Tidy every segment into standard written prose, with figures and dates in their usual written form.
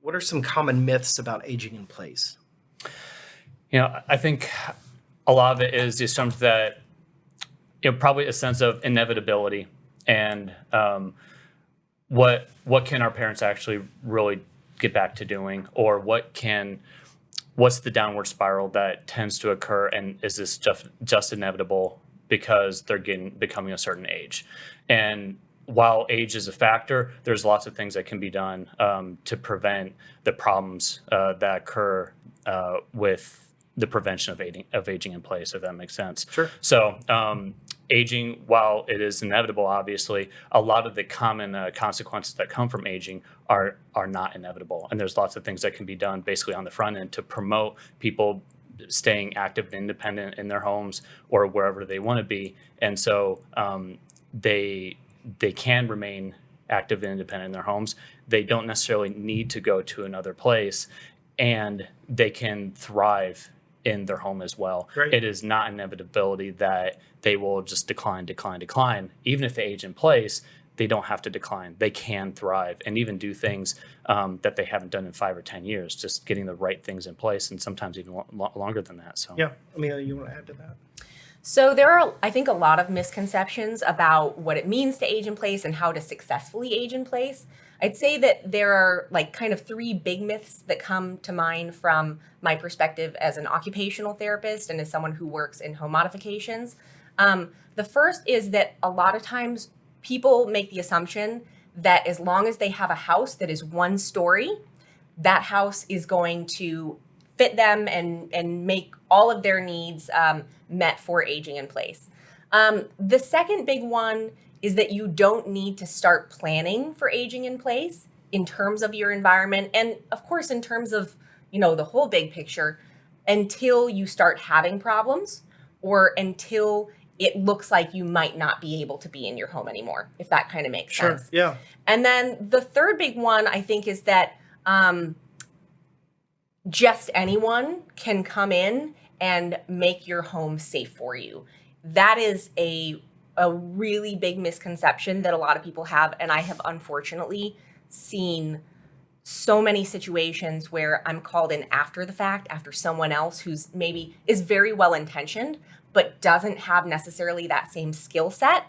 What are some common myths about aging in place? I think a lot of it is the assumption that probably a sense of inevitability and what can our parents actually really get back to doing, or what's the downward spiral that tends to occur, and is this just inevitable because they're becoming a certain age? And while age is a factor, there's lots of things that can be done to prevent the problems that occur with the prevention of aging in place, if that makes sense. Sure. So aging, while it is inevitable, obviously, a lot of the common consequences that come from aging are not inevitable. And there's lots of things that can be done basically on the front end to promote people staying active and independent in their homes or wherever they want to be. And so they can remain active and independent in their homes. They don't necessarily need to go to another place, and they can thrive in their home as well. Great. It is not an inevitability that they will just decline. Even if they age in place, they don't have to decline. They can thrive and even do things that they haven't done in 5 or 10 years, just getting the right things in place, and sometimes even longer than that. So yeah, Amelia, you want to add to that? So there are, I think, a lot of misconceptions about what it means to age in place and how to successfully age in place. I'd say that there are kind of 3 big myths that come to mind from my perspective as an occupational therapist and as someone who works in home modifications. The first is that a lot of times people make the assumption that as long as they have a house that is 1 story, that house is going to fit them and make all of their needs met for aging in place. The second big one is that you don't need to start planning for aging in place in terms of your environment, and of course in terms of the whole big picture, until you start having problems or until it looks like you might not be able to be in your home anymore, if that kind of makes sense. Yeah. And then the third big one, I think, is that just anyone can come in and make your home safe for you. That is a really big misconception that a lot of people have. And I have unfortunately seen so many situations where I'm called in after the fact, after someone else who's maybe is very well intentioned, but doesn't have necessarily that same skill set.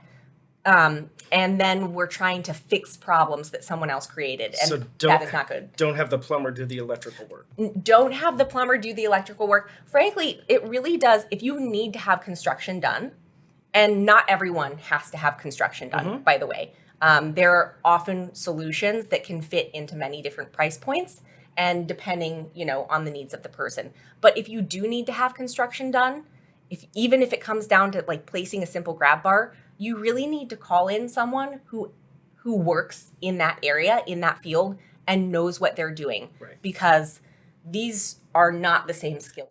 And then we're trying to fix problems that someone else created. And So that is not good. Don't have the plumber do the electrical work. Don't have the plumber do the electrical work. Frankly, it really does. If you need to have construction done, and not everyone has to have construction done, by the way. There are often solutions that can fit into many different price points and depending, on the needs of the person. But if you do need to have construction done, even if it comes down to placing a simple grab bar, you really need to call in someone who works in that area, in that field, and knows what they're doing. Right. Because these are not the same skills.